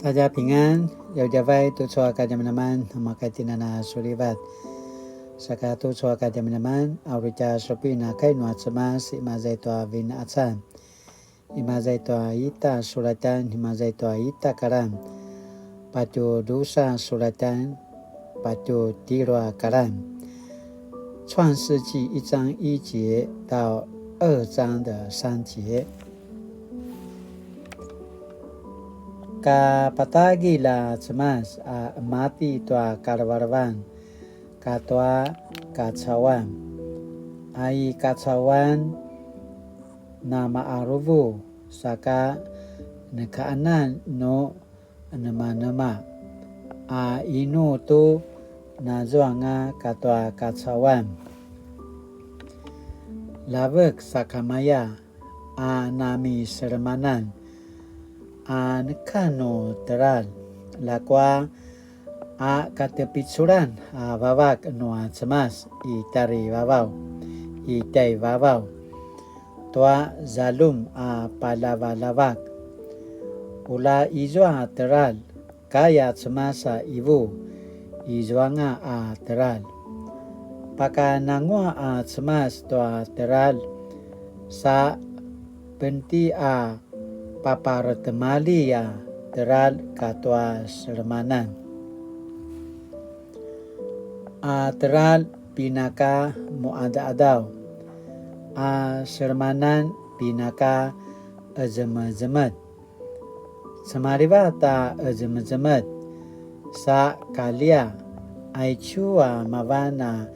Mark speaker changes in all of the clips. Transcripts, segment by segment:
Speaker 1: 大家平安，有家vai tu choa ka jam naman makai tinana suribat. Saka tu choa ka jam naman auricha sopina kai no atsamas imazai to avin atsan. Imazai to ita suratan imazai to ita karam. Patu dosa suratan patu tiro karam. 创世纪1章1节到2章的3节。Kapatagi la cemas mati tua karwarwan katua kacawan ai kacawan nama aruvu saka nekaanan no nama inu tu nazuanga katua kacawan lavek sakamaya nami sermanan nekano teral lakwa katepitsuran babak noa cemas itari babau itai babau tua zalum palavalabak ula izwa teral kaya cemasa ibu izwanga teral paka nangwa cemas tua teral sa penti paparetemali teral katua sermanan teral pinaka muada-adau sermanan pinaka azemat semaribata azemat sa kalia aichua mavana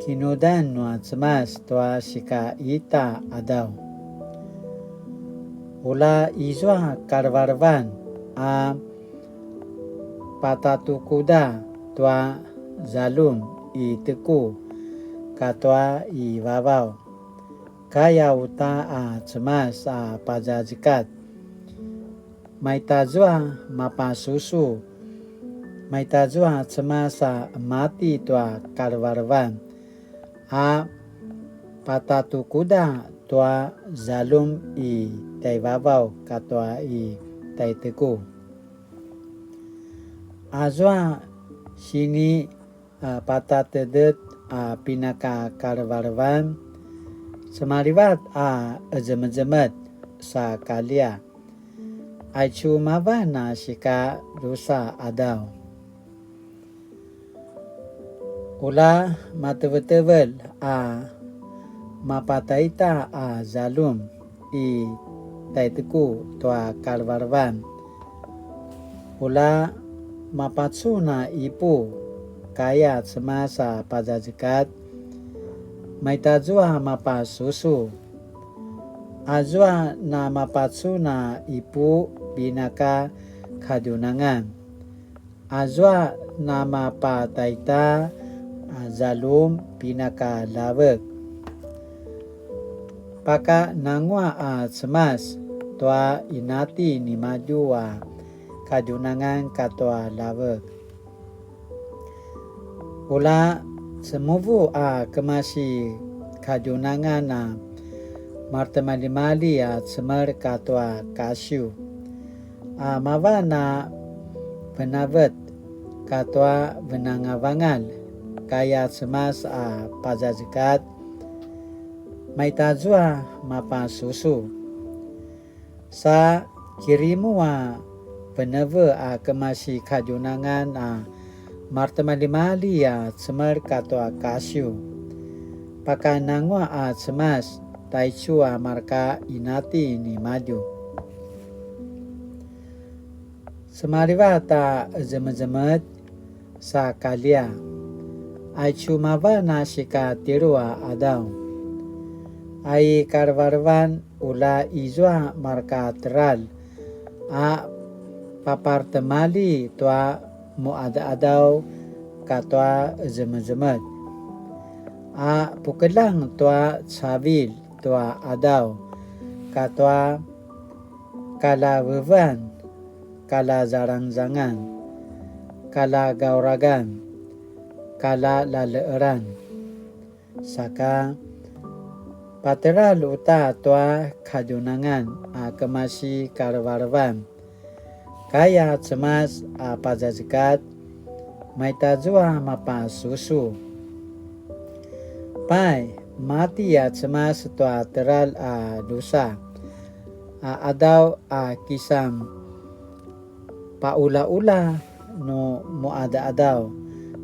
Speaker 1: kinudan no cemas tua sika ita adau ula izwa karwarvan patatu kuda tua zalum iteku katua ibabau kaya uta cemas pajajikat maitazwa mapasusu maitazwa cemas mati tua karwarvan patatu kuda tua zalum tai babau katua tai teku azwa sini patatedet pinaka karwarvan semaribat azemat sa kalia aichu mavana sika rusa adau ula matevetevel mapataita zalum taiteku tua karwarvan ula mapatsuna ipu kaya semasa pajajikat maitazua mapasusu azwa na mapatsuna ipu binaka kadunangan azwa na mapataita zalum binaka lavek paka nangwa cemas tua inati ni maju kadunangan katua lavek ula semuvu kemasi kadunangan martemali-mali semer katua kasyu mavana benavet katua benangavangal kaya cemas pajajikat maitazwa mapasusu sa kirimu peneve kemasi kadunangan martemali-mali semer katua kasyu paka nangwa cemas taichu marka inati ni maju semarivata zemet sa kalia aichu mavana sika tirua adau ai karwarvan ula izwa marka teral papartemali tua muada-adau katua zemet pukelang tua sabil tua adau katua kala wewan kala zarang-zangan kala gauragan kala laleeran saka Pateral uta tua kadunangan kemasi karwarvan kaya cemas pajajikat maita jua mapa susu. Pai mati cemas tua teral dosa adaw kisam paula-ula no muada adaw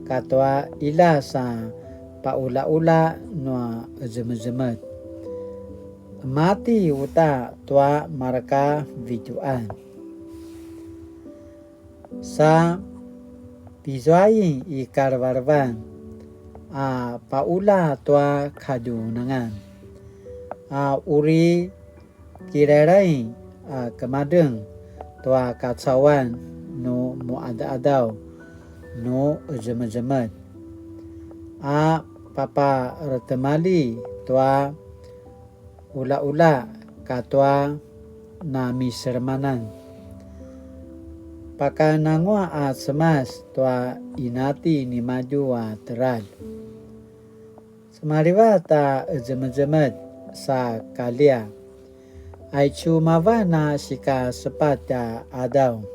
Speaker 1: katwa ila sa paula-ula no zemet-zemet. Mati uta tua marka videoan. Sa pizuai ikarbarban paula tua kadunangan. Uri kirarai kemadeng tua kacauan no muada adaw no zemet-zemet. Papa retemali tua ula-ula katwa na misermanan. Paka nangwa semas tua inati ni maju teral. Semariwa ta zemet-zemet sa kalia. Ai cuma na sika sepat adaw.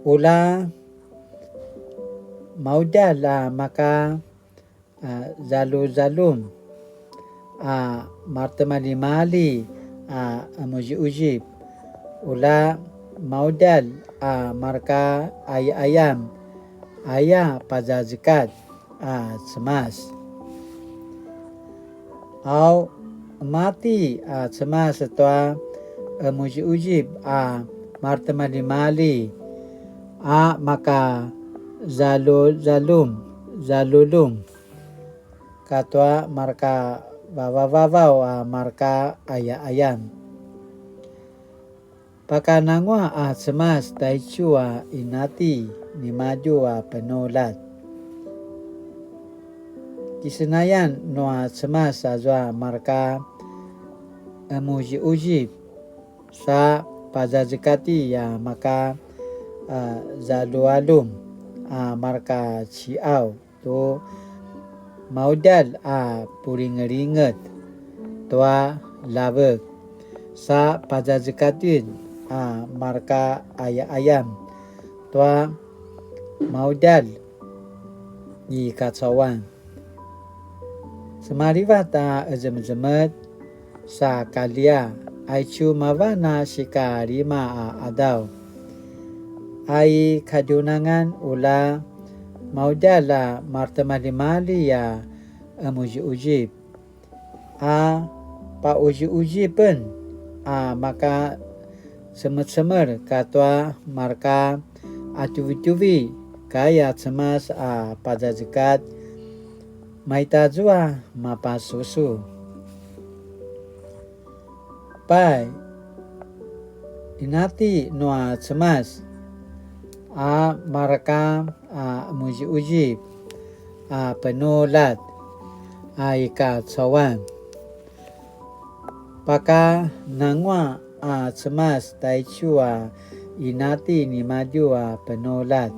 Speaker 1: Ula maudal maka zalum martemali-mali amuji-ujib. Ula maudal marka ayam pajajikat cemas. Au mati cemas tua amuji-ujib martemali-mali maka zalulum katwa marka wawawaw marka ayam. Paka nangwa cemas taicua inati ni maju penolat. Kisenayan no cemas azwa marka muji-ujib sa pajajikati maka zalualum marka ciau tu maudal puring-ringet tua labek sa pajajikatin marka ayam tua maudal di kacauan. Semariwat zemet-zemet sa kalia aicu mawana sika rima adaw. Ai kadunangan ula maudala martemali-mali muji-ujib. Pa uji-ujiben maka semer-semer katwa marka atuvi-tuvi kaya cemas pajajikat maita jua mapa susu. Pai inati noa cemas marka muji-ujib penolat ika cawan. Paka nangwa cemas taicua inati ni maju penolat.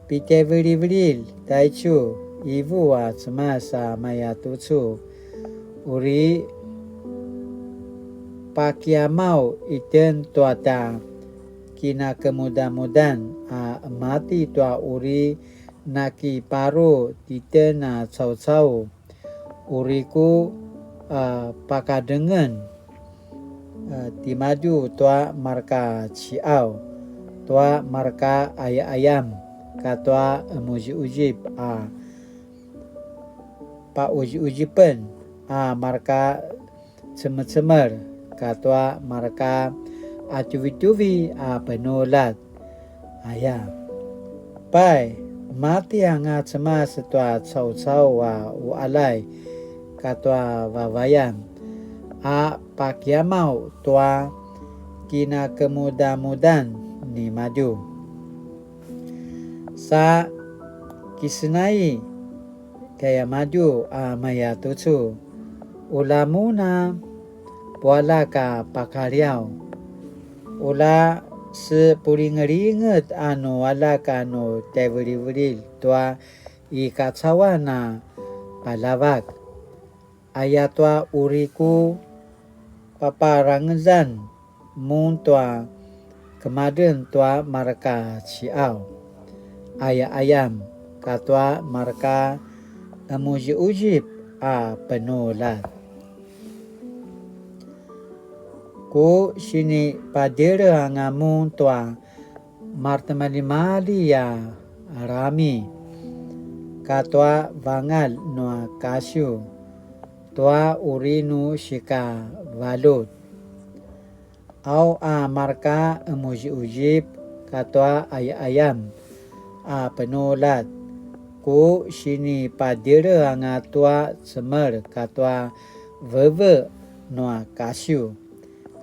Speaker 1: Pike veri-veril taicu ibu cemas maya tucu. Uri pakiamau iten tuata kina kemudahan mati tua uri naki paru titen cau-cau. Uriku pakadengen timaju tua marka ciau tua marka ayam katwa muji-ujib pa uji-ujipen marka cemer-cemer katwa marka atuvi-tuvi penolat ayam. Pai mati cemas tua cau-cau alai katwa wawayan pakiamau tua kina kemudahan ni maju. Sa kisenai kaya maju maya tucu. Ula muna puala ka pakariau. Ula sepuring-ringet wala ka teveri-veril tua ikacawana palawak. Ayatwa uriku paparangan mun tua kemarin tua marka ciau ayam katua marka amuji ujib penolat ko sini padera ngamun tua martamali ya rami katua vangal noa kasyu tua urinu shika valut au marka amuji ujib katua ayam penolat ko sini padera ngatua semer katua veve noa kasyu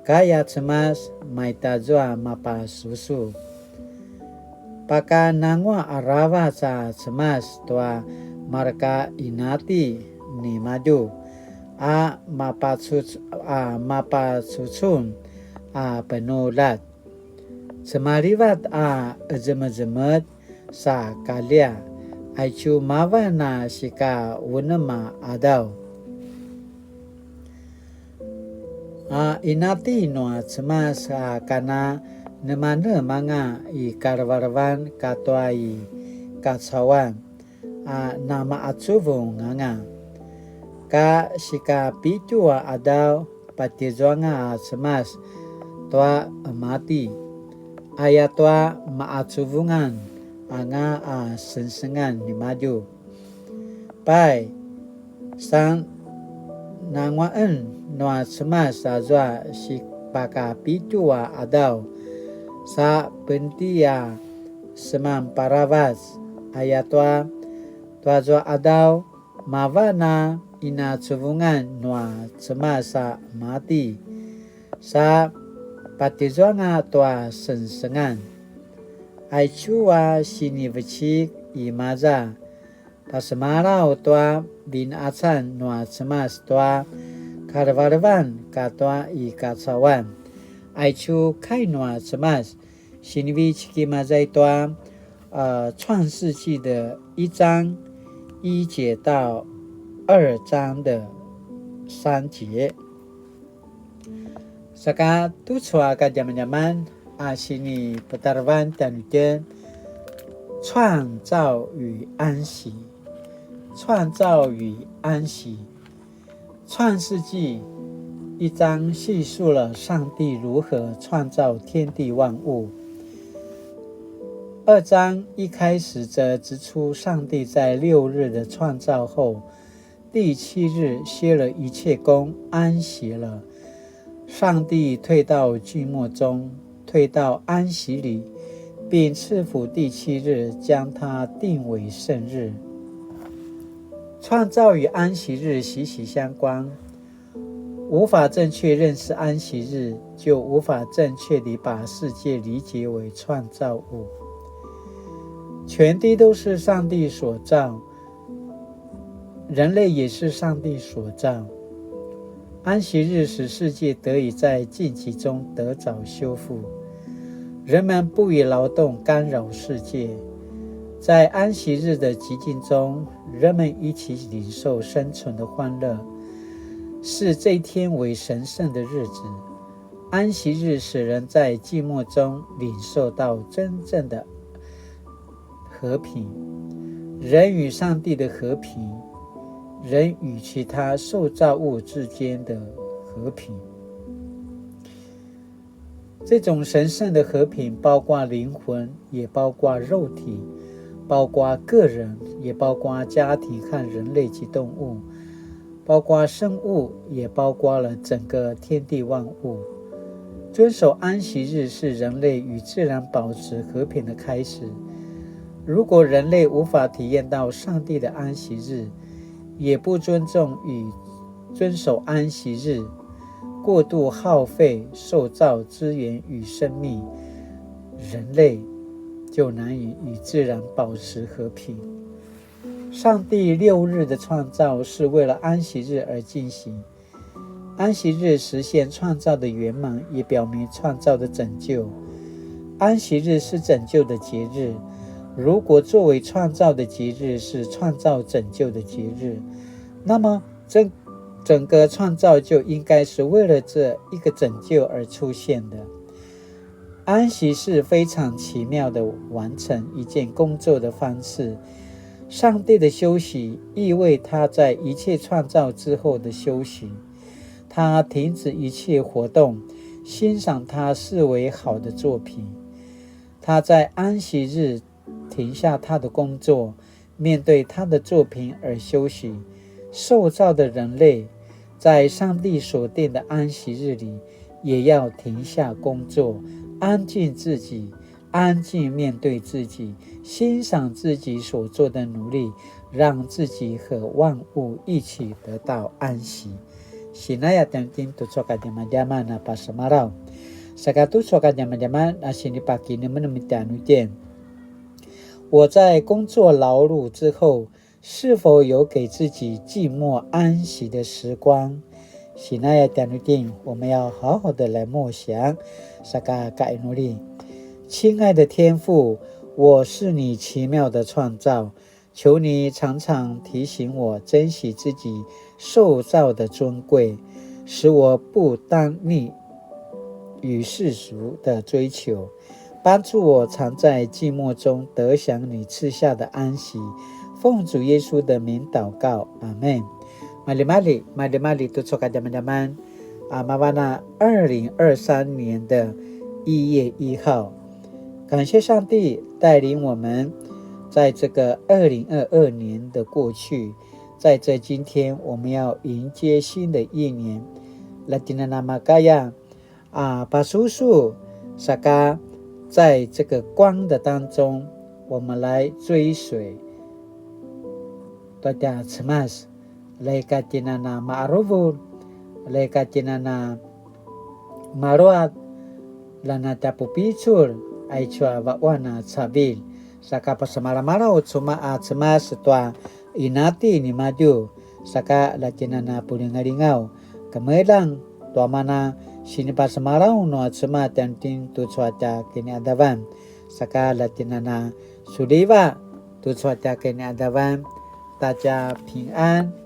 Speaker 1: kaya cemas maitazua mapa susu paka nangwa arawa sa cemas tua marka inati ni maju mapa susun penolat semarivat jemet sa kalia aicu mawana shika wunema adau inati noa cemas kana nemana manga karwarwan katwa katsawan nama atsuvung nganga ka shika pitua adau patizwanga cemas tua mati ayatwa maatsuvungan anga sensengan ni maju pai sang nangwaan noa cemas azwa shipaka pitua adau sa pentia semam paravas ayatwa tuazwa adau mawana ina cuvungan noa cemasa mati sa patizwanga tua sensengan aichua sini vecik imaza pasemarau tua bin acan noa cemas tua karvarvan katwa katsawan aichu kai noa cemas新奇嘛在端创世纪的1章1节到2章的3节 saka tu chua ka zaman sini petarwan dan跟创造与安息创造与安息创世纪1章叙述了上帝如何创造天地万物2章一开始则指出上帝在6日的创造后第7日歇了一切工安息了上帝退到静默中退到安息里并赐福第7日将它定为圣日创造与安息日息息相关无法正确认识安息日就无法正确地把世界理解为创造物全地都是上帝所造人类也是上帝所造安息日使世界得以在静寂中得早修复人们不以劳动干扰世界在安息日的寂静中人们一起领受生存的欢乐视这一天为神圣的日子安息日使人在寂寞中领受到真正的和平人与上帝的和平人与其他受造物之间的和平这种神圣的和平包括灵魂也包括肉体包括个人也包括家庭和人类及动物包括生物也包括了整个天地万物遵守安息日是人类与自然保持和平的开始如果人类无法体验到上帝的安息日也不尊重与遵守安息日过度耗费受造资源与生命人类就难以与自然保持和平上帝6日的创造是为了安息日而进行安息日实现创造的圆满也表明创造的拯救安息日是拯救的节日如果作为创造的节日是创造拯救的节日那么整个创造就应该是为了这一个拯救而出现的。安息是非常奇妙的完成一件工作的方式。上帝的休息意味他在一切创造之后的休息，他停止一切活动，欣赏他视为好的作品。他在安息日停下他的工作，面对他的作品而休息。受造的人类在上帝所定的安息日里也要停下工作，安静自己，安静面对自己，欣赏自己所做的努力，让自己和万物一起得到安息。Sinaya tentin tucoka diama-diama na pasamarao. Saka tucoka diama-diama na sinipaki nemenemitan ujian。我在工作劳碌之后，是否有给自己寂寞安息的时光？喜那亚点定，我们要好好的来默想。萨嘎盖努力，亲爱的天父，我是你奇妙的创造，求你常常提醒我珍惜自己受造的尊贵，使我不单逆与世俗的追求，帮助我常在寂寞中得享你赐下的安息。奉主耶稣的名祷告，阿们。Mali tucoka teman-teman Mawana 2023年的1月1号，感谢上帝带领我们在这个2022年的过去，在这今天我们要迎接新的一年。Latina namakaya把叔叔萨嘎在这个光的当中，我们来追随。大家吃吗？Leka tinana ma'aruvul, leka tinana maruat, lana tapupicul, aichua wakwana sabil. Saka pasamara-mara utsuma atsema setua inati ni maju. Saka latinana pulingaringau. Kemelang tuamana sini pasamara uno atsema tenting tu cuaca kini adavan. Saka latinana sudiva tu cuaca kini adavan. 大家平安。